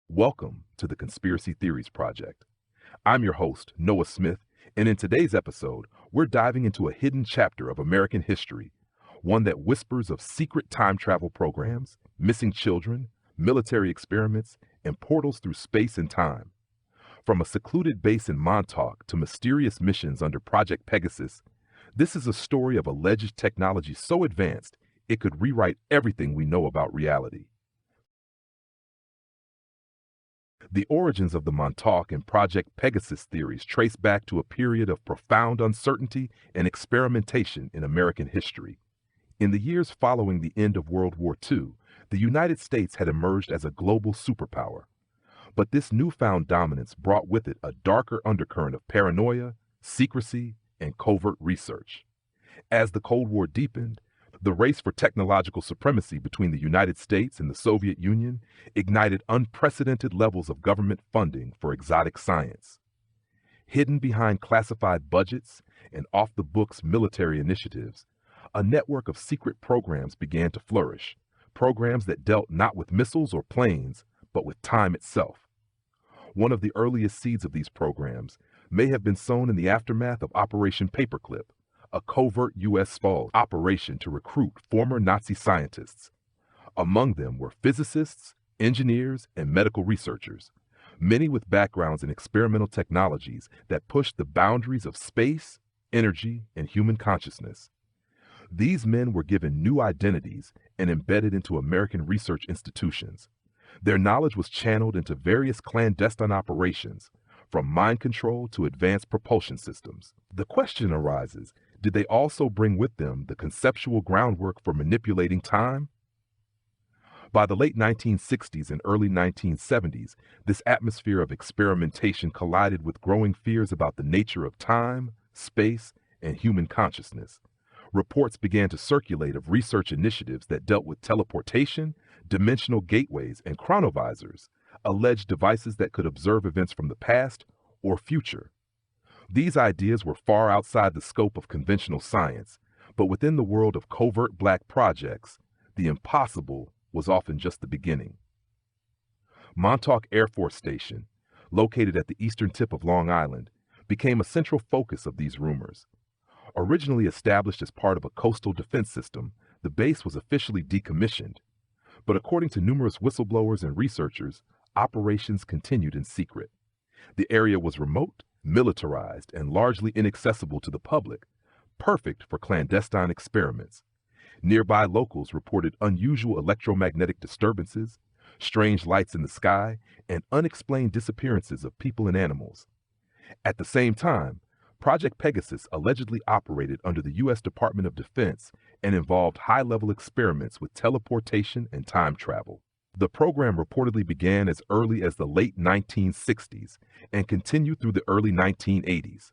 Welcome to the Conspiracy Theories Project. I'm your host, Noah Smith, and in today's episode, we're diving into a hidden chapter of American history, one that whispers of secret time travel programs, missing children, military experiments, and portals through space and time. From a secluded base in Montauk to mysterious missions under Project Pegasus, this is a story of alleged technology so advanced it could rewrite everything we know about reality. The origins of the Montauk and Project Pegasus theories trace back to a period of profound uncertainty and experimentation in American history. In the years following the end of World War II, the United States had emerged as a global superpower. But this newfound dominance brought with it a darker undercurrent of paranoia, secrecy, and covert research. As the Cold War deepened, the race for technological supremacy between the United States and the Soviet Union ignited unprecedented levels of government funding for exotic science. Hidden behind classified budgets and off-the-books military initiatives, a network of secret programs began to flourish, programs that dealt not with missiles or planes, but with time itself. One of the earliest seeds of these programs may have been sown in the aftermath of Operation Paperclip, a covert U.S. operation to recruit former Nazi scientists. Among them were physicists, engineers, and medical researchers, many with backgrounds in experimental technologies that pushed the boundaries of space, energy, and human consciousness. These men were given new identities and embedded into American research institutions. Their knowledge was channeled into various clandestine operations, from mind control to advanced propulsion systems. The question arises, did they also bring with them the conceptual groundwork for manipulating time? By the late 1960s and early 1970s, this atmosphere of experimentation collided with growing fears about the nature of time, space, and human consciousness. Reports began to circulate of research initiatives that dealt with teleportation, dimensional gateways, and chronovisors, alleged devices that could observe events from the past or future. These ideas were far outside the scope of conventional science, but within the world of covert black projects, the impossible was often just the beginning. Montauk Air Force Station, located at the eastern tip of Long Island, became a central focus of these rumors. Originally established as part of a coastal defense system, the base was officially decommissioned. But according to numerous whistleblowers and researchers, operations continued in secret. The area was remote, militarized, and largely inaccessible to the public, perfect for clandestine experiments. Nearby locals reported unusual electromagnetic disturbances, strange lights in the sky, and unexplained disappearances of people and animals. At the same time, Project Pegasus allegedly operated under the U.S. Department of Defense and involved high-level experiments with teleportation and time travel. The program reportedly began as early as the late 1960s and continued through the early 1980s.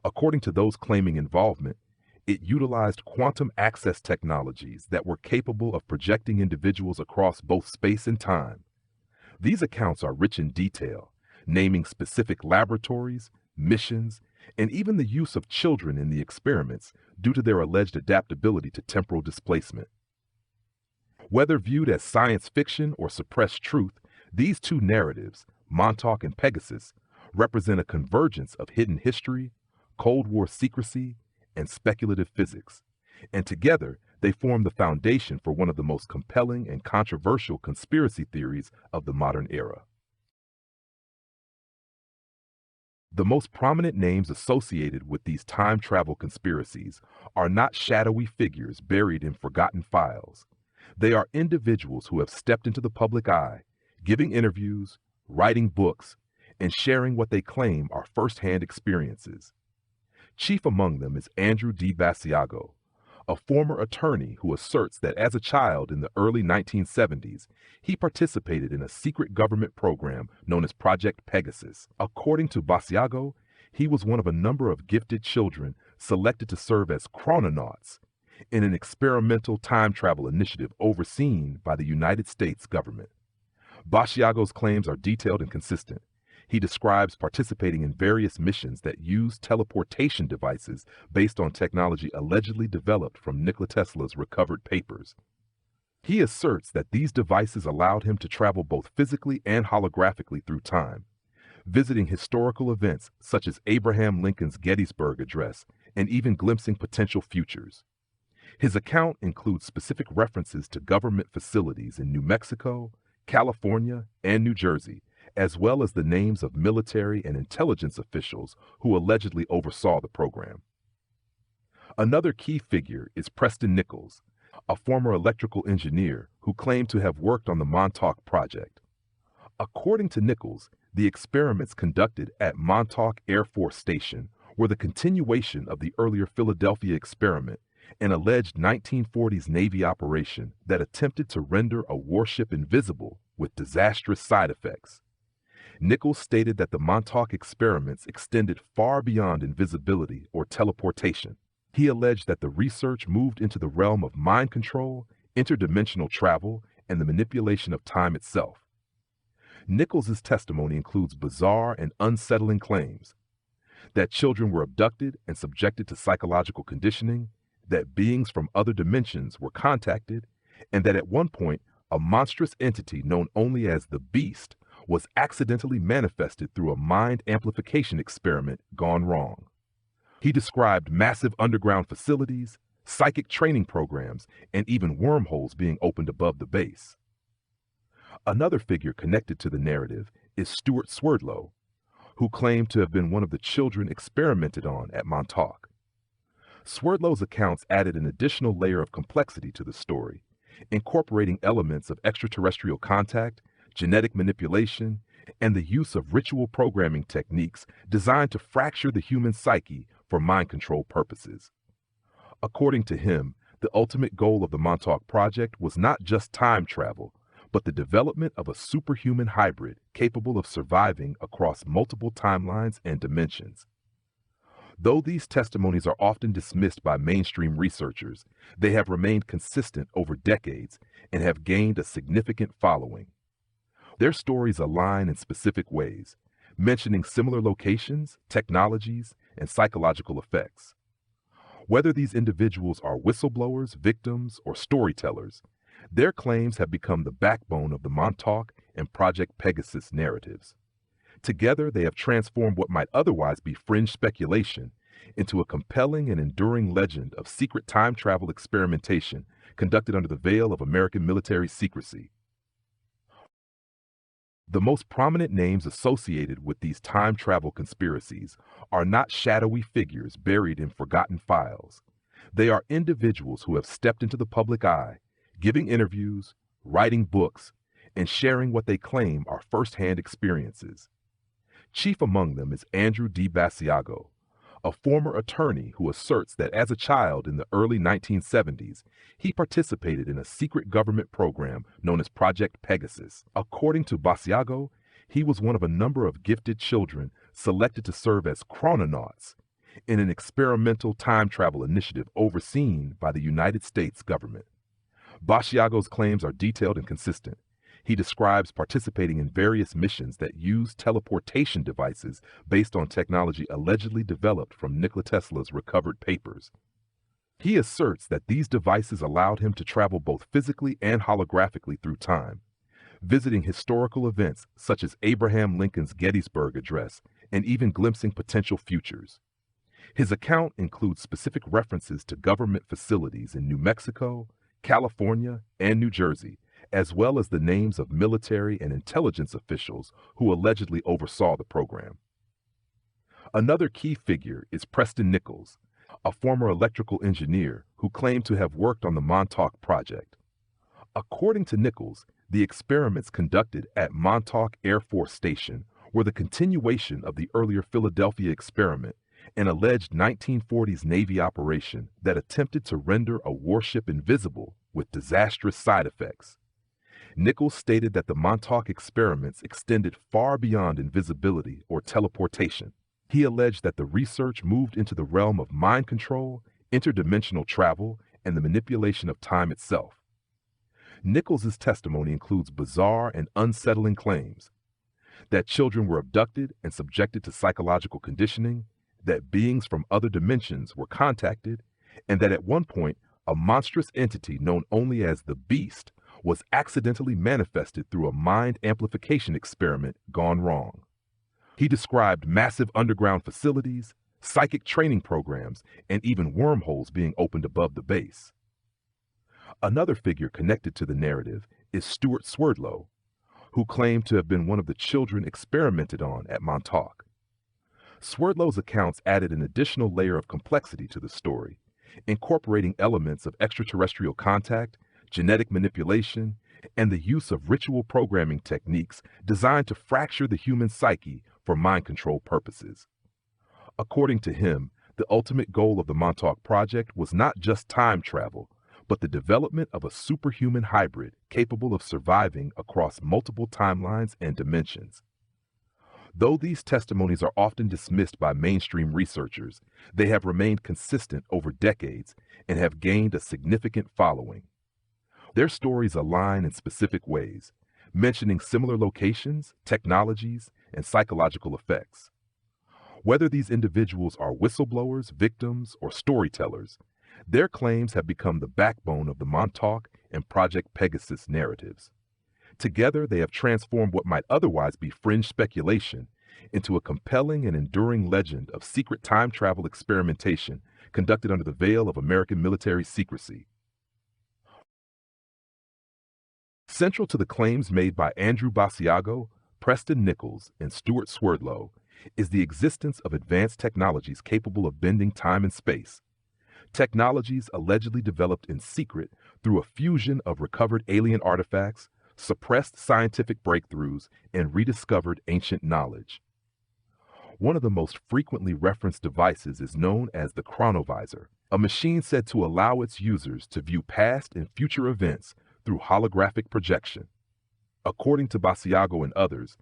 According to those claiming involvement, it utilized quantum access technologies that were capable of projecting individuals across both space and time. These accounts are rich in detail, naming specific laboratories, missions, and even the use of children in the experiments due to their alleged adaptability to temporal displacement. Whether viewed as science fiction or suppressed truth, these two narratives, Montauk and Pegasus, represent a convergence of hidden history, Cold War secrecy, and speculative physics, and together they form the foundation for one of the most compelling and controversial conspiracy theories of the modern era. The most prominent names associated with these time travel conspiracies are not shadowy figures buried in forgotten files. They are individuals who have stepped into the public eye, giving interviews, writing books, and sharing what they claim are first-hand experiences. Chief among them is Andrew D. Basiago, a former attorney who asserts that as a child in the early 1970s, he participated in a secret government program known as Project Pegasus. According to Basiago, he was one of a number of gifted children selected to serve as chrononauts in an experimental time travel initiative overseen by the United States government. Basiago's claims are detailed and consistent. He describes participating in various missions that use teleportation devices based on technology allegedly developed from Nikola Tesla's recovered papers. He asserts that these devices allowed him to travel both physically and holographically through time, visiting historical events such as Abraham Lincoln's Gettysburg Address and even glimpsing potential futures. His account includes specific references to government facilities in New Mexico, California, and New Jersey, as well as the names of military and intelligence officials who allegedly oversaw the program. Another key figure is Preston Nichols, a former electrical engineer who claimed to have worked on the Montauk Project. According to Nichols, the experiments conducted at Montauk Air Force Station were the continuation of the earlier Philadelphia experiment, an alleged 1940s Navy operation that attempted to render a warship invisible with disastrous side effects. Nichols stated that the Montauk experiments extended far beyond invisibility or teleportation. He alleged that the research moved into the realm of mind control, interdimensional travel, and the manipulation of time itself. Nichols' testimony includes bizarre and unsettling claims that children were abducted and subjected to psychological conditioning, that beings from other dimensions were contacted, and that at one point, a monstrous entity known only as the Beast was accidentally manifested through a mind amplification experiment gone wrong. He described massive underground facilities, psychic training programs, and even wormholes being opened above the base. Another figure connected to the narrative is Stuart Swerdlow, who claimed to have been one of the children experimented on at Montauk. Swerdlow's accounts added an additional layer of complexity to the story, incorporating elements of extraterrestrial contact, genetic manipulation, and the use of ritual programming techniques designed to fracture the human psyche for mind control purposes. According to him, the ultimate goal of the Montauk Project was not just time travel, but the development of a superhuman hybrid capable of surviving across multiple timelines and dimensions. Though these testimonies are often dismissed by mainstream researchers, they have remained consistent over decades and have gained a significant following. Their stories align in specific ways, mentioning similar locations, technologies, and psychological effects. Whether these individuals are whistleblowers, victims, or storytellers, their claims have become the backbone of the Montauk and Project Pegasus narratives. Together, they have transformed what might otherwise be fringe speculation into a compelling and enduring legend of secret time travel experimentation conducted under the veil of American military secrecy. The most prominent names associated with these time travel conspiracies are not shadowy figures buried in forgotten files. They are individuals who have stepped into the public eye, giving interviews, writing books, and sharing what they claim are first-hand experiences. Chief among them is Andrew D. Basiago, a former attorney who asserts that as a child in the early 1970s, he participated in a secret government program known as Project Pegasus. According to Basiago, he was one of a number of gifted children selected to serve as chrononauts in an experimental time travel initiative overseen by the United States government. Basiago's claims are detailed and consistent. He describes participating in various missions that use teleportation devices based on technology allegedly developed from Nikola Tesla's recovered papers. He asserts that these devices allowed him to travel both physically and holographically through time, visiting historical events such as Abraham Lincoln's Gettysburg Address and even glimpsing potential futures. His account includes specific references to government facilities in New Mexico, California, and New Jersey, as well as the names of military and intelligence officials who allegedly oversaw the program. Another key figure is Preston Nichols, a former electrical engineer who claimed to have worked on the Montauk Project. According to Nichols, the experiments conducted at Montauk Air Force Station were the continuation of the earlier Philadelphia experiment, an alleged 1940s Navy operation that attempted to render a warship invisible with disastrous side effects. Nichols stated that the Montauk experiments extended far beyond invisibility or teleportation. He alleged that the research moved into the realm of mind control, interdimensional travel, and the manipulation of time itself. Nichols' testimony includes bizarre and unsettling claims that children were abducted and subjected to psychological conditioning, that beings from other dimensions were contacted, and that at one point, a monstrous entity known only as the Beast was accidentally manifested through a mind amplification experiment gone wrong. He described massive underground facilities, psychic training programs, and even wormholes being opened above the base. Another figure connected to the narrative is Stuart Swerdlow, who claimed to have been one of the children experimented on at Montauk. Swerdlow's accounts added an additional layer of complexity to the story, incorporating elements of extraterrestrial contact, genetic manipulation, and the use of ritual programming techniques designed to fracture the human psyche for mind control purposes. According to him, the ultimate goal of the Montauk Project was not just time travel, but the development of a superhuman hybrid capable of surviving across multiple timelines and dimensions. Though these testimonies are often dismissed by mainstream researchers, they have remained consistent over decades and have gained a significant following. Their stories align in specific ways, mentioning similar locations, technologies, and psychological effects. Whether these individuals are whistleblowers, victims, or storytellers, their claims have become the backbone of the Montauk and Project Pegasus narratives. Together, they have transformed what might otherwise be fringe speculation into a compelling and enduring legend of secret time travel experimentation conducted under the veil of American military secrecy. Central to the claims made by Andrew Basiago, Preston Nichols, and Stuart Swerdlow is the existence of advanced technologies capable of bending time and space. Technologies allegedly developed in secret through a fusion of recovered alien artifacts, suppressed scientific breakthroughs, and rediscovered ancient knowledge. One of the most frequently referenced devices is known as the chronovisor, a machine said to allow its users to view past and future events through holographic projection. According to Basiago and others,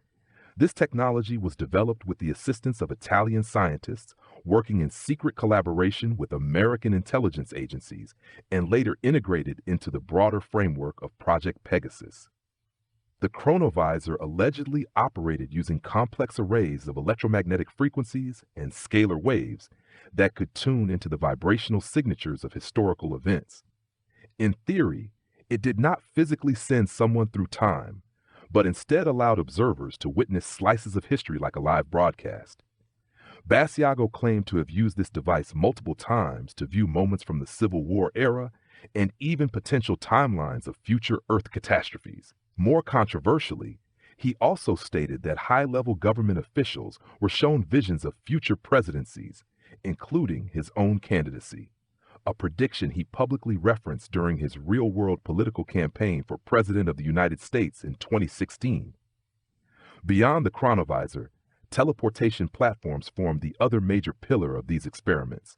this technology was developed with the assistance of Italian scientists working in secret collaboration with American intelligence agencies and later integrated into the broader framework of Project Pegasus. The chronovisor allegedly operated using complex arrays of electromagnetic frequencies and scalar waves that could tune into the vibrational signatures of historical events. In theory, it did not physically send someone through time, but instead allowed observers to witness slices of history like a live broadcast. Basiago claimed to have used this device multiple times to view moments from the Civil War era and even potential timelines of future Earth catastrophes. More controversially, he also stated that high-level government officials were shown visions of future presidencies, including his own candidacy, a prediction he publicly referenced during his real-world political campaign for President of the United States in 2016. Beyond the chronovisor, teleportation platforms formed the other major pillar of these experiments.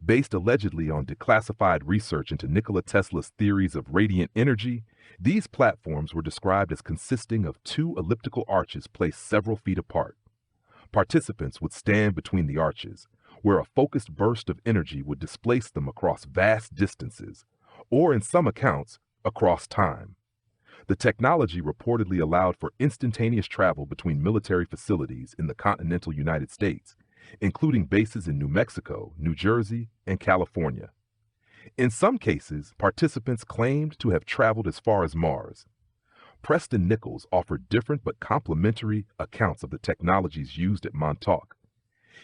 Based allegedly on declassified research into Nikola Tesla's theories of radiant energy, these platforms were described as consisting of two elliptical arches placed several feet apart. Participants would stand between the arches, where a focused burst of energy would displace them across vast distances, or in some accounts, across time. The technology reportedly allowed for instantaneous travel between military facilities in the continental United States, including bases in New Mexico, New Jersey, and California. In some cases, participants claimed to have traveled as far as Mars. Preston Nichols offered different but complementary accounts of the technologies used at Montauk.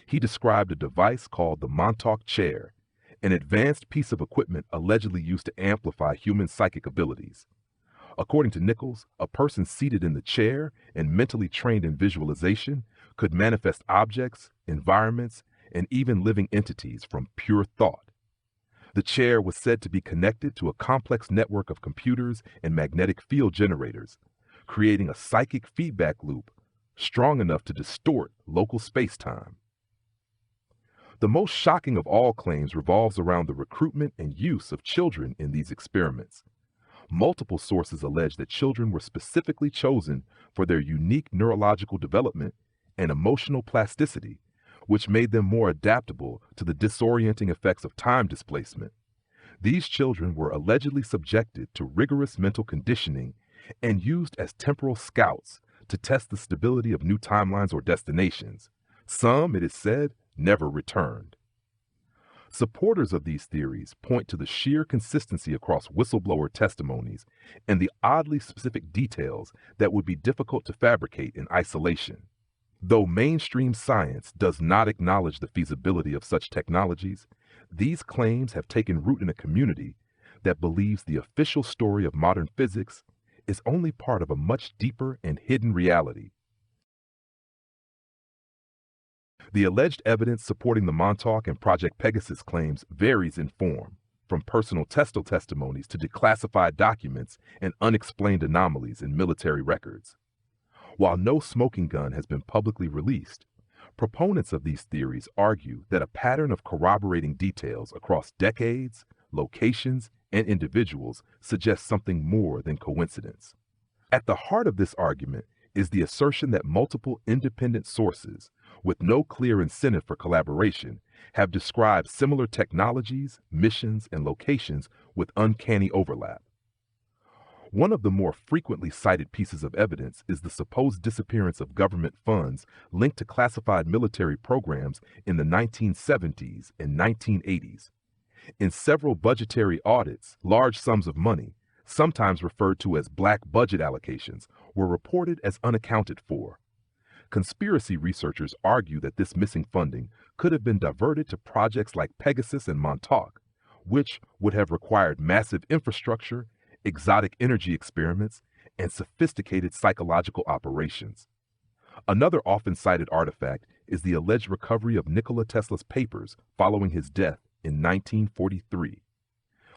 He described a device called the Montauk Chair, an advanced piece of equipment allegedly used to amplify human psychic abilities. According to Nichols, a person seated in the chair and mentally trained in visualization could manifest objects, environments, and even living entities from pure thought. The chair was said to be connected to a complex network of computers and magnetic field generators, creating a psychic feedback loop strong enough to distort local space-time. The most shocking of all claims revolves around the recruitment and use of children in these experiments. Multiple sources allege that children were specifically chosen for their unique neurological development and emotional plasticity, which made them more adaptable to the disorienting effects of time displacement. These children were allegedly subjected to rigorous mental conditioning and used as temporal scouts to test the stability of new timelines or destinations. Some, it is said, never returned. Supporters of these theories point to the sheer consistency across whistleblower testimonies and the oddly specific details that would be difficult to fabricate in isolation. Though mainstream science does not acknowledge the feasibility of such technologies, these claims have taken root in a community that believes the official story of modern physics is only part of a much deeper and hidden reality. The alleged evidence supporting the Montauk and Project Pegasus claims varies in form, from personal Tesla testimonies to declassified documents and unexplained anomalies in military records. While no smoking gun has been publicly released, proponents of these theories argue that a pattern of corroborating details across decades, locations, and individuals suggests something more than coincidence. At the heart of this argument is the assertion that multiple independent sources, with no clear incentive for collaboration, have described similar technologies, missions, and locations with uncanny overlap. One of the more frequently cited pieces of evidence is the supposed disappearance of government funds linked to classified military programs in the 1970s and 1980s. In several budgetary audits, large sums of money, sometimes referred to as black budget allocations, were reported as unaccounted for. Conspiracy researchers argue that this missing funding could have been diverted to projects like Pegasus and Montauk, which would have required massive infrastructure, exotic energy experiments, and sophisticated psychological operations. Another often cited artifact is the alleged recovery of Nikola Tesla's papers following his death in 1943.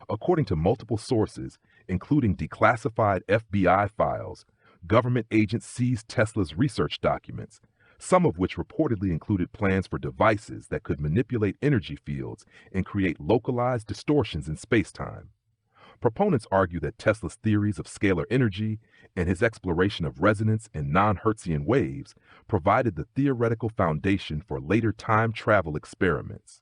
According to multiple sources, including declassified FBI files, government agents seized Tesla's research documents, some of which reportedly included plans for devices that could manipulate energy fields and create localized distortions in space-time. Proponents argue that Tesla's theories of scalar energy and his exploration of resonance and non-Hertzian waves provided the theoretical foundation for later time travel experiments.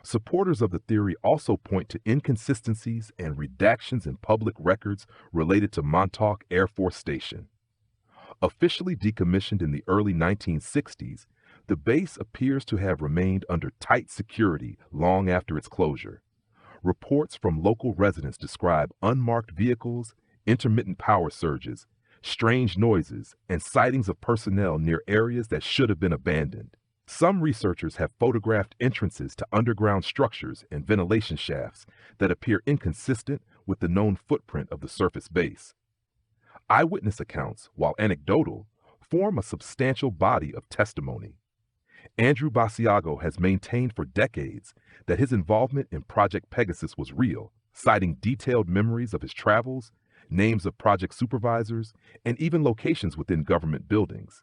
Supporters of the theory also point to inconsistencies and redactions in public records related to Montauk Air Force Station. Officially decommissioned in the early 1960s, the base appears to have remained under tight security long after its closure. Reports from local residents describe unmarked vehicles, intermittent power surges, strange noises, and sightings of personnel near areas that should have been abandoned. Some researchers have photographed entrances to underground structures and ventilation shafts that appear inconsistent with the known footprint of the surface base. Eyewitness accounts, while anecdotal, form a substantial body of testimony. Andrew Basiago has maintained for decades that his involvement in Project Pegasus was real, citing detailed memories of his travels, names of project supervisors, and even locations within government buildings.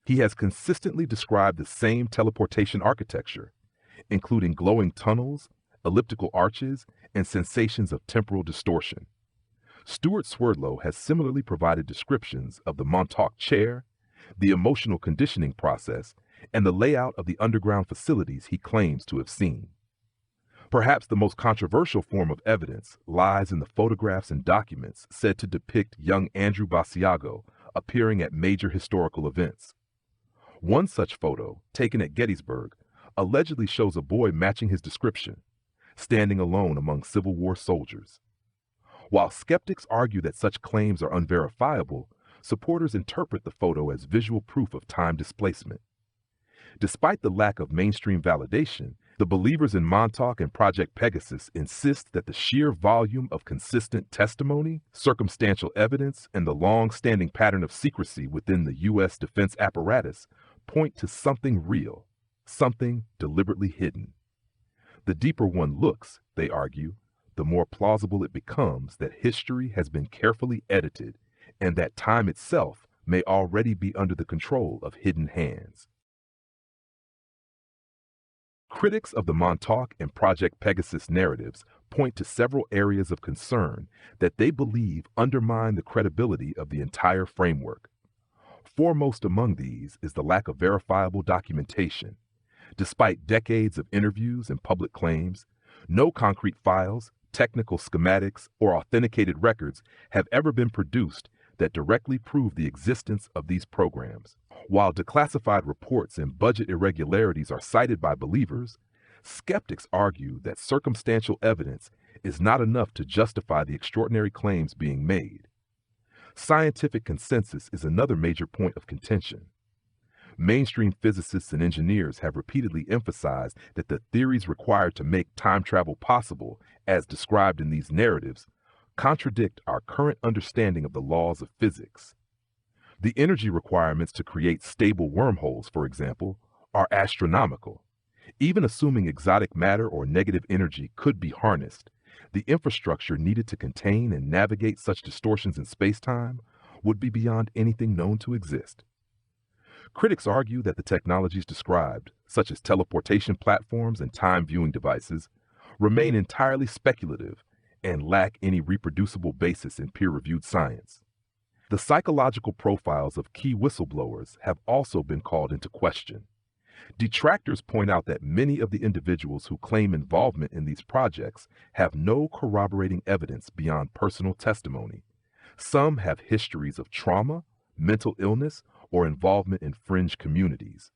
He has consistently described the same teleportation architecture, including glowing tunnels, elliptical arches, and sensations of temporal distortion. Stuart Swerdlow has similarly provided descriptions of the Montauk chair, the emotional conditioning process, and the layout of the underground facilities he claims to have seen. Perhaps the most controversial form of evidence lies in the photographs and documents said to depict young Andrew Basiago appearing at major historical events. One such photo, taken at Gettysburg, allegedly shows a boy matching his description, standing alone among Civil War soldiers. While skeptics argue that such claims are unverifiable, supporters interpret the photo as visual proof of time displacement. Despite the lack of mainstream validation, the believers in Montauk and Project Pegasus insist that the sheer volume of consistent testimony, circumstantial evidence, and the long-standing pattern of secrecy within the U.S. defense apparatus point to something real, something deliberately hidden. The deeper one looks, they argue, the more plausible it becomes that history has been carefully edited and that time itself may already be under the control of hidden hands. Critics of the Montauk and Project Pegasus narratives point to several areas of concern that they believe undermine the credibility of the entire framework. Foremost among these is the lack of verifiable documentation. Despite decades of interviews and public claims, no concrete files, technical schematics, or authenticated records have ever been produced that directly prove the existence of these programs. While declassified reports and budget irregularities are cited by believers, Skeptics argue that circumstantial evidence is not enough to justify the extraordinary claims being made. Scientific consensus is another major point of contention. Mainstream physicists and engineers have repeatedly emphasized that the theories required to make time travel possible, as described in these narratives, contradict our current understanding of the laws of physics. The energy requirements to create stable wormholes, for example, are astronomical. Even assuming exotic matter or negative energy could be harnessed, the infrastructure needed to contain and navigate such distortions in space-time would be beyond anything known to exist. Critics argue that the technologies described, such as teleportation platforms and time-viewing devices, remain entirely speculative and lack any reproducible basis in peer-reviewed science. The psychological profiles of key whistleblowers have also been called into question. Detractors point out that many of the individuals who claim involvement in these projects have no corroborating evidence beyond personal testimony. Some have histories of trauma, mental illness, or involvement in fringe communities.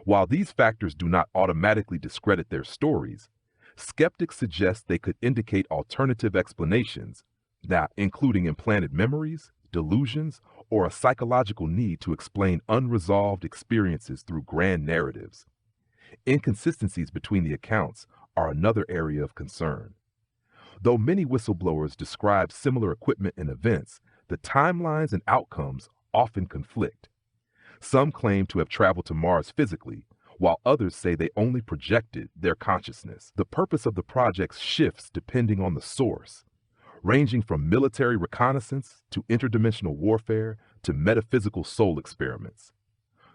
While these factors do not automatically discredit their stories, skeptics suggest they could indicate alternative explanations, that including implanted memories, delusions, or a psychological need to explain unresolved experiences through grand narratives. Inconsistencies between the accounts are another area of concern. Though many whistleblowers describe similar equipment and events, the timelines and outcomes often conflict. Some claim to have traveled to Mars physically, while others say they only projected their consciousness. The purpose of the projects shifts depending on the source, ranging from military reconnaissance to interdimensional warfare to metaphysical soul experiments.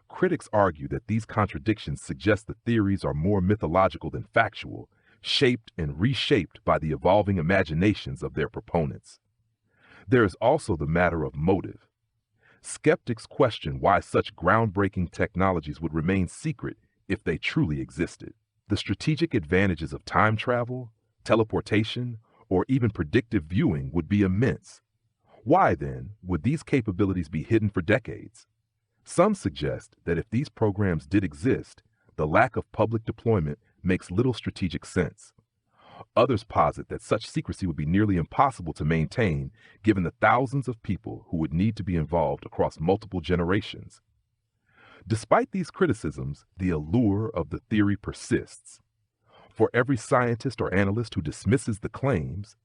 Critics argue that these contradictions suggest the theories are more mythological than factual, shaped and reshaped by the evolving imaginations of their proponents. There is also the matter of motive. Skeptics question why such groundbreaking technologies would remain secret if they truly existed. The strategic advantages of time travel, teleportation, or even predictive viewing would be immense. Why, then, would these capabilities be hidden for decades? Some suggest that if these programs did exist, the lack of public deployment makes little strategic sense. Others posit that such secrecy would be nearly impossible to maintain given the thousands of people who would need to be involved across multiple generations. Despite these criticisms, the allure of the theory persists. For every scientist or analyst who dismisses the claims,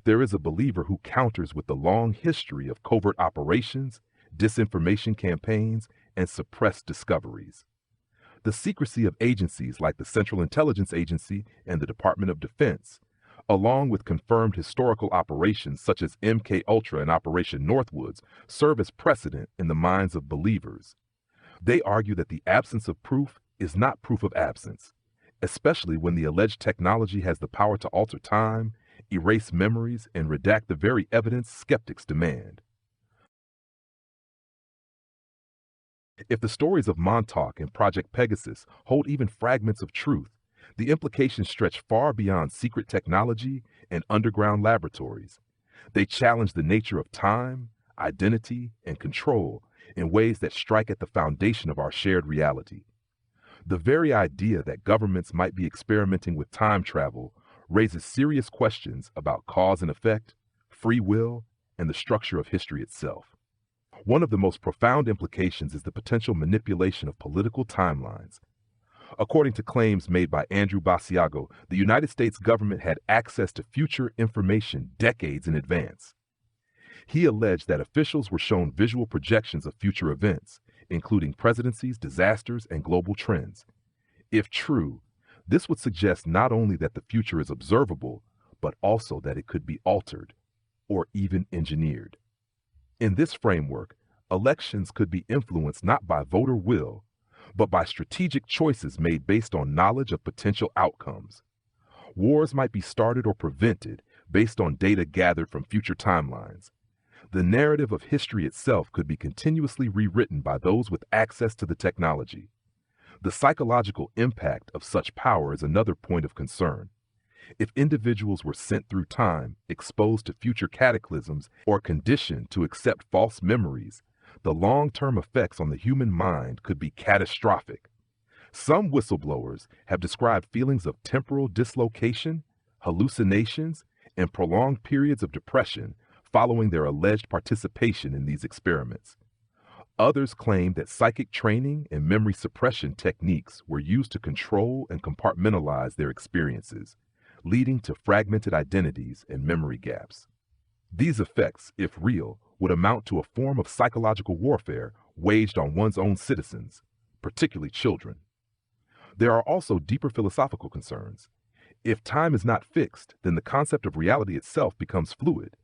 there is a believer who counters with the long history of covert operations, disinformation campaigns, and suppressed discoveries. The secrecy of agencies like the Central Intelligence Agency and the Department of Defense, along with confirmed historical operations such as MK Ultra and Operation Northwoods, serve as precedent in the minds of believers. They argue that the absence of proof is not proof of absence, especially when the alleged technology has the power to alter time, erase memories, and redact the very evidence skeptics demand. If the stories of Montauk and Project Pegasus hold even fragments of truth, the implications stretch far beyond secret technology and underground laboratories. They challenge the nature of time, identity, and control in ways that strike at the foundation of our shared reality. The very idea that governments might be experimenting with time travel raises serious questions about cause and effect, free will, and the structure of history itself. One of the most profound implications is the potential manipulation of political timelines. According to claims made by Andrew Basiago, the United States government had access to future information decades in advance. He alleged that officials were shown visual projections of future events, including presidencies, disasters, and global trends. If true, this would suggest not only that the future is observable, but also that it could be altered or even engineered. In this framework, elections could be influenced not by voter will, but by strategic choices made based on knowledge of potential outcomes. Wars might be started or prevented based on data gathered from future timelines. The narrative of history itself could be continuously rewritten by those with access to the technology. The psychological impact of such power is another point of concern. If individuals were sent through time, exposed to future cataclysms, or conditioned to accept false memories, the long-term effects on the human mind could be catastrophic. Some whistleblowers have described feelings of temporal dislocation, hallucinations, and prolonged periods of depression following their alleged participation in these experiments. Others claim that psychic training and memory suppression techniques were used to control and compartmentalize their experiences, leading to fragmented identities and memory gaps. These effects, if real, would amount to a form of psychological warfare waged on one's own citizens, particularly children. There are also deeper philosophical concerns. If time is not fixed, then the concept of reality itself becomes fluid.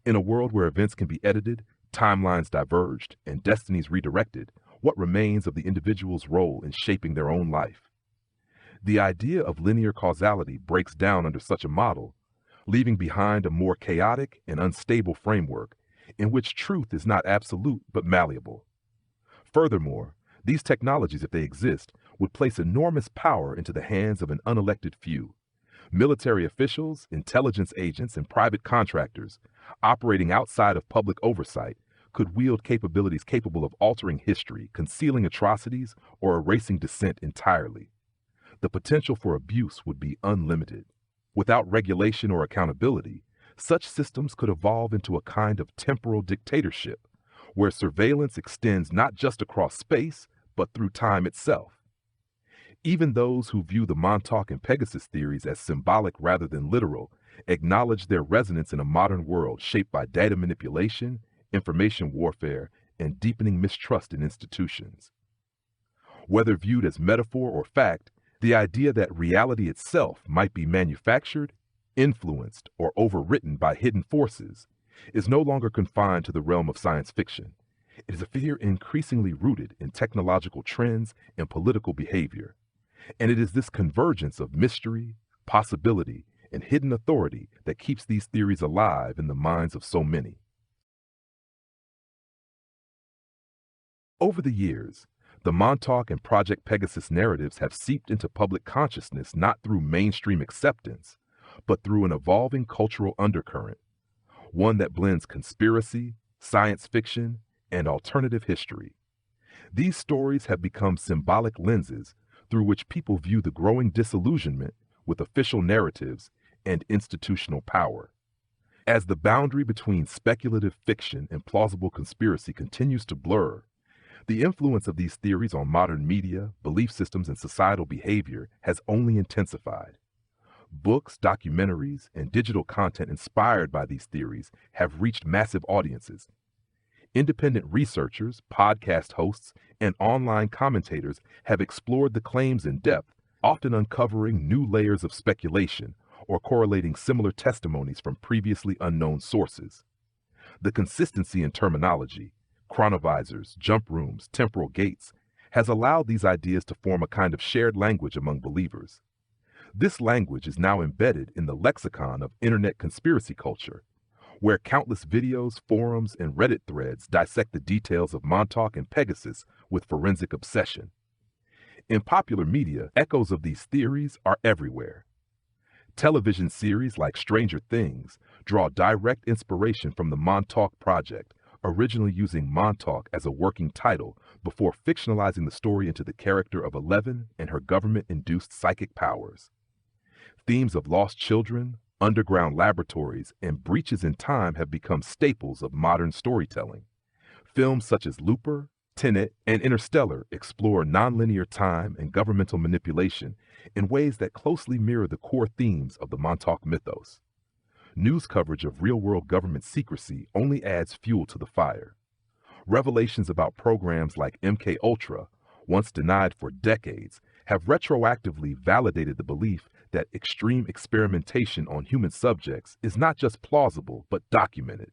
In a world where events can be edited, timelines diverged, and destinies redirected, what remains of the individual's role in shaping their own life? The idea of linear causality breaks down under such a model, leaving behind a more chaotic and unstable framework in which truth is not absolute but malleable. Furthermore, these technologies, if they exist, would place enormous power into the hands of an unelected few. Military officials, intelligence agents, and private contractors, operating outside of public oversight, could wield capabilities capable of altering history, concealing atrocities, or erasing dissent entirely. The potential for abuse would be unlimited. Without regulation or accountability, such systems could evolve into a kind of temporal dictatorship, where surveillance extends not just across space, but through time itself. Even those who view the Montauk and Pegasus theories as symbolic rather than literal acknowledge their resonance in a modern world shaped by data manipulation, information warfare, and deepening mistrust in institutions. Whether viewed as metaphor or fact, the idea that reality itself might be manufactured, influenced, or overwritten by hidden forces is no longer confined to the realm of science fiction. It is a fear increasingly rooted in technological trends and political behavior. And it is this convergence of mystery, possibility, and hidden authority that keeps these theories alive in the minds of so many. Over the years, the Montauk and Project Pegasus narratives have seeped into public consciousness not through mainstream acceptance, but through an evolving cultural undercurrent, one that blends conspiracy, science fiction, and alternative history. These stories have become symbolic lenses through which people view the growing disillusionment with official narratives and institutional power. As the boundary between speculative fiction and plausible conspiracy continues to blur, the influence of these theories on modern media, belief systems, and societal behavior has only intensified. Books, documentaries, and digital content inspired by these theories have reached massive audiences. Independent researchers, podcast hosts, and online commentators have explored the claims in depth, often uncovering new layers of speculation or correlating similar testimonies from previously unknown sources. The consistency in terminology, chronovisors, jump rooms, temporal gates, has allowed these ideas to form a kind of shared language among believers. This language is now embedded in the lexicon of internet conspiracy culture, where countless videos, forums, and Reddit threads dissect the details of Montauk and Pegasus with forensic obsession. In popular media, echoes of these theories are everywhere. Television series like Stranger Things draw direct inspiration from the Montauk Project, originally using Montauk as a working title before fictionalizing the story into the character of Eleven and her government-induced psychic powers. Themes of lost children, underground laboratories, and breaches in time have become staples of modern storytelling. Films such as Looper, Tenet, and Interstellar explore nonlinear time and governmental manipulation in ways that closely mirror the core themes of the Montauk mythos. News coverage of real-world government secrecy only adds fuel to the fire. Revelations about programs like MKUltra, once denied for decades, have retroactively validated the belief that extreme experimentation on human subjects is not just plausible but documented.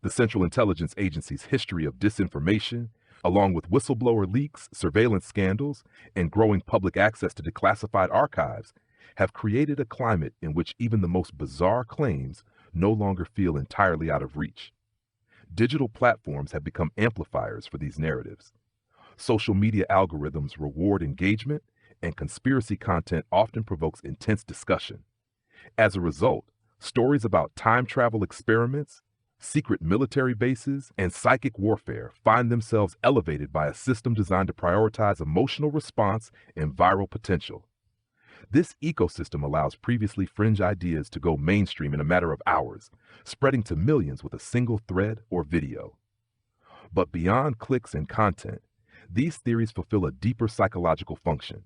The Central Intelligence Agency's history of disinformation, along with whistleblower leaks, surveillance scandals, and growing public access to declassified archives, have created a climate in which even the most bizarre claims no longer feel entirely out of reach. Digital platforms have become amplifiers for these narratives. Social media algorithms reward engagement, and conspiracy content often provokes intense discussion. As a result, stories about time travel experiments, Secret military bases and psychic warfare find themselves elevated by a system designed to prioritize emotional response and viral potential. This ecosystem allows previously fringe ideas to go mainstream in a matter of hours, spreading to millions with a single thread or video. But beyond clicks and content, these theories fulfill a deeper psychological function.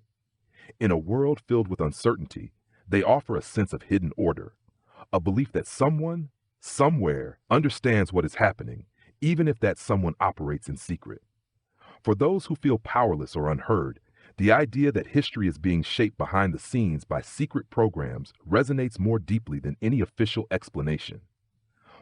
In a world filled with uncertainty, they offer a sense of hidden order, a belief that someone, somewhere, understands what is happening, even if that someone operates in secret. For those who feel powerless or unheard, the idea that history is being shaped behind the scenes by secret programs resonates more deeply than any official explanation.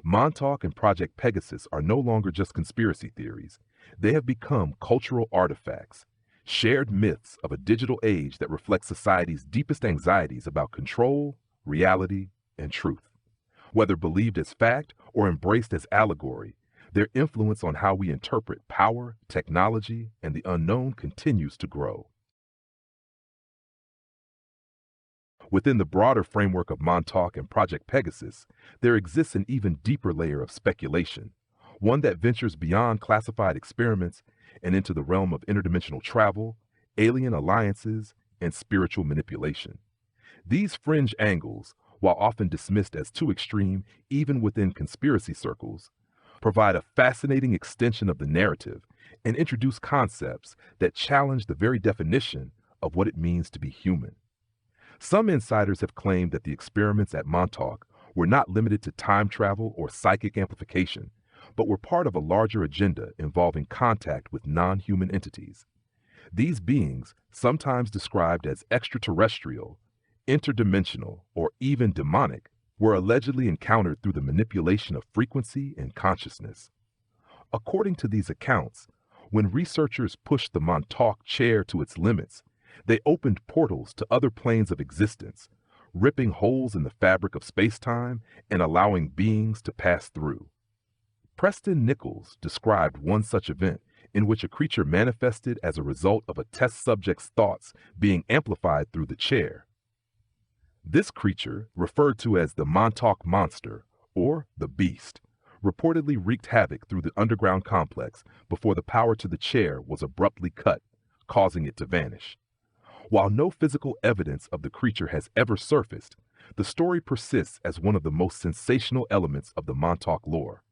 Montauk and Project Pegasus are no longer just conspiracy theories. They have become cultural artifacts, shared myths of a digital age that reflect society's deepest anxieties about control, reality, and truth. Whether believed as fact or embraced as allegory, their influence on how we interpret power, technology, and the unknown continues to grow. Within the broader framework of Montauk and Project Pegasus, there exists an even deeper layer of speculation, one that ventures beyond classified experiments and into the realm of interdimensional travel, alien alliances, and spiritual manipulation. These fringe angles, while often dismissed as too extreme even within conspiracy circles, provide a fascinating extension of the narrative and introduce concepts that challenge the very definition of what it means to be human. Some insiders have claimed that the experiments at Montauk were not limited to time travel or psychic amplification, but were part of a larger agenda involving contact with non-human entities. These beings, sometimes described as extraterrestrial, interdimensional, or even demonic, were allegedly encountered through the manipulation of frequency and consciousness. According to these accounts, when researchers pushed the Montauk chair to its limits, they opened portals to other planes of existence, ripping holes in the fabric of space-time and allowing beings to pass through. Preston Nichols described one such event in which a creature manifested as a result of a test subject's thoughts being amplified through the chair. This creature, referred to as the Montauk Monster, or the Beast, reportedly wreaked havoc through the underground complex before the power to the chair was abruptly cut, causing it to vanish. While no physical evidence of the creature has ever surfaced, the story persists as one of the most sensational elements of the Montauk lore.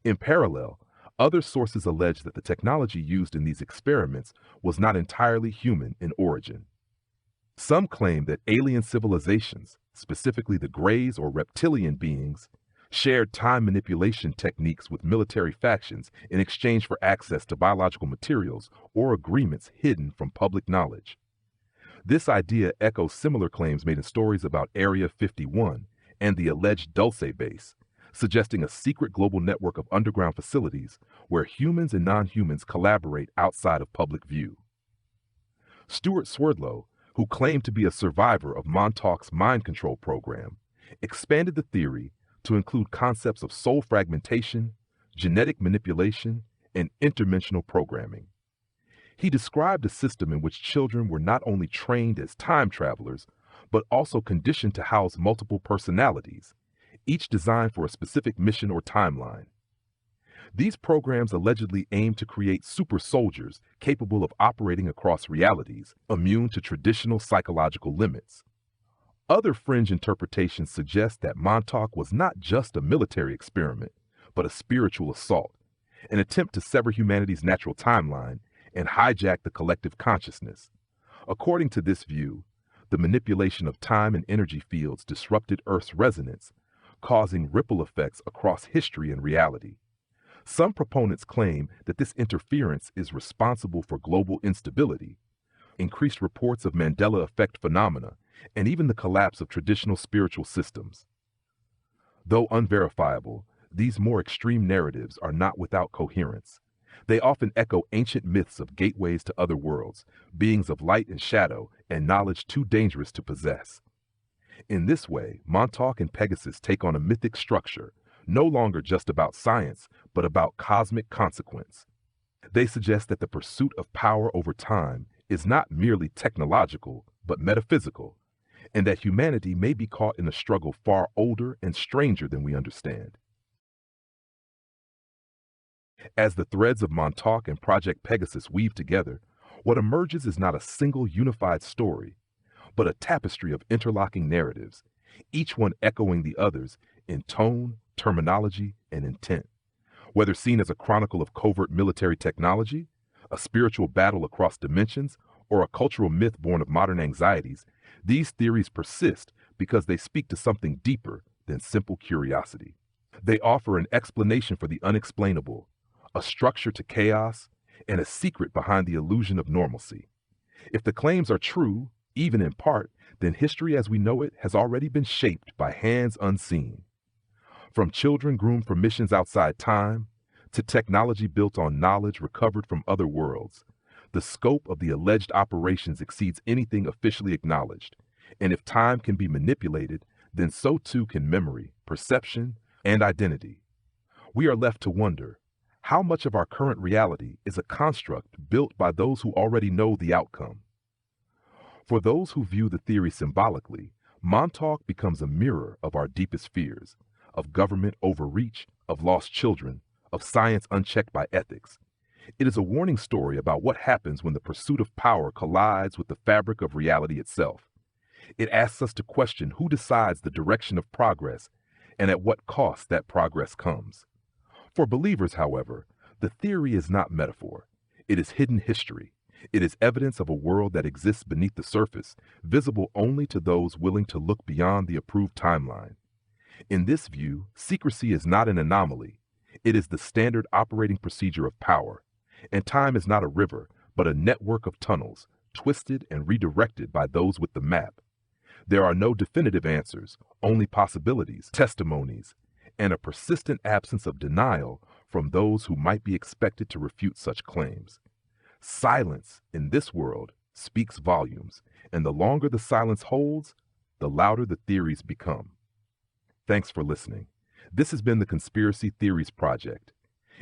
In parallel, other sources allege that the technology used in these experiments was not entirely human in origin. Some claim that alien civilizations, specifically the Greys or reptilian beings, shared time manipulation techniques with military factions in exchange for access to biological materials or agreements hidden from public knowledge. This idea echoes similar claims made in stories about Area 51 and the alleged Dulce base, suggesting a secret global network of underground facilities where humans and non-humans collaborate outside of public view. Stuart Swerdlow, who claimed to be a survivor of Montauk's mind control program, expanded the theory to include concepts of soul fragmentation, genetic manipulation, and interdimensional programming. He described a system in which children were not only trained as time travelers, but also conditioned to house multiple personalities, each designed for a specific mission or timeline. These programs allegedly aim to create super soldiers capable of operating across realities, immune to traditional psychological limits. Other fringe interpretations suggest that Montauk was not just a military experiment, but a spiritual assault, an attempt to sever humanity's natural timeline and hijack the collective consciousness. According to this view, the manipulation of time and energy fields disrupted Earth's resonance, causing ripple effects across history and reality. Some proponents claim that this interference is responsible for global instability, increased reports of Mandela effect phenomena, and even the collapse of traditional spiritual systems. Though unverifiable, these more extreme narratives are not without coherence. They often echo ancient myths of gateways to other worlds, beings of light and shadow, and knowledge too dangerous to possess. In this way, Montauk and Pegasus take on a mythic structure, no longer just about science, but about cosmic consequence. They suggest that the pursuit of power over time is not merely technological, but metaphysical, and that humanity may be caught in a struggle far older and stranger than we understand. As the threads of Montauk and Project Pegasus weave together, what emerges is not a single unified story, but a tapestry of interlocking narratives, each one echoing the others in tone, terminology, and intent. Whether seen as a chronicle of covert military technology, a spiritual battle across dimensions, or a cultural myth born of modern anxieties, these theories persist because they speak to something deeper than simple curiosity. They offer an explanation for the unexplainable, a structure to chaos, and a secret behind the illusion of normalcy. If the claims are true, even in part, then history as we know it has already been shaped by hands unseen. From children groomed for missions outside time, to technology built on knowledge recovered from other worlds, the scope of the alleged operations exceeds anything officially acknowledged. And if time can be manipulated, then so too can memory, perception, and identity. We are left to wonder, how much of our current reality is a construct built by those who already know the outcome? For those who view the theory symbolically, Montauk becomes a mirror of our deepest fears, of government overreach, of lost children, of science unchecked by ethics. It is a warning story about what happens when the pursuit of power collides with the fabric of reality itself. It asks us to question who decides the direction of progress and at what cost that progress comes. For believers, however, the theory is not metaphor. It is hidden history. It is evidence of a world that exists beneath the surface, visible only to those willing to look beyond the approved timeline. In this view, secrecy is not an anomaly. It is the standard operating procedure of power. And time is not a river, but a network of tunnels, twisted and redirected by those with the map. There are no definitive answers, only possibilities, testimonies, and a persistent absence of denial from those who might be expected to refute such claims. Silence in this world speaks volumes, and the longer the silence holds, the louder the theories become. Thanks for listening. This has been the Conspiracy Theories Project.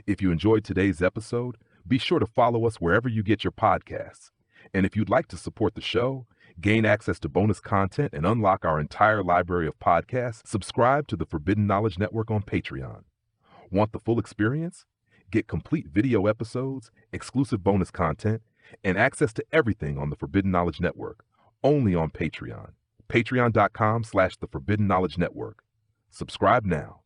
If you enjoyed today's episode, be sure to follow us wherever you get your podcasts. And if you'd like to support the show, gain access to bonus content, and unlock our entire library of podcasts, subscribe to the Forbidden Knowledge Network on Patreon. Want the full experience? Get complete video episodes, exclusive bonus content, and access to everything on the Forbidden Knowledge Network, only on Patreon. Patreon.com/the Forbidden Knowledge Network. Subscribe now.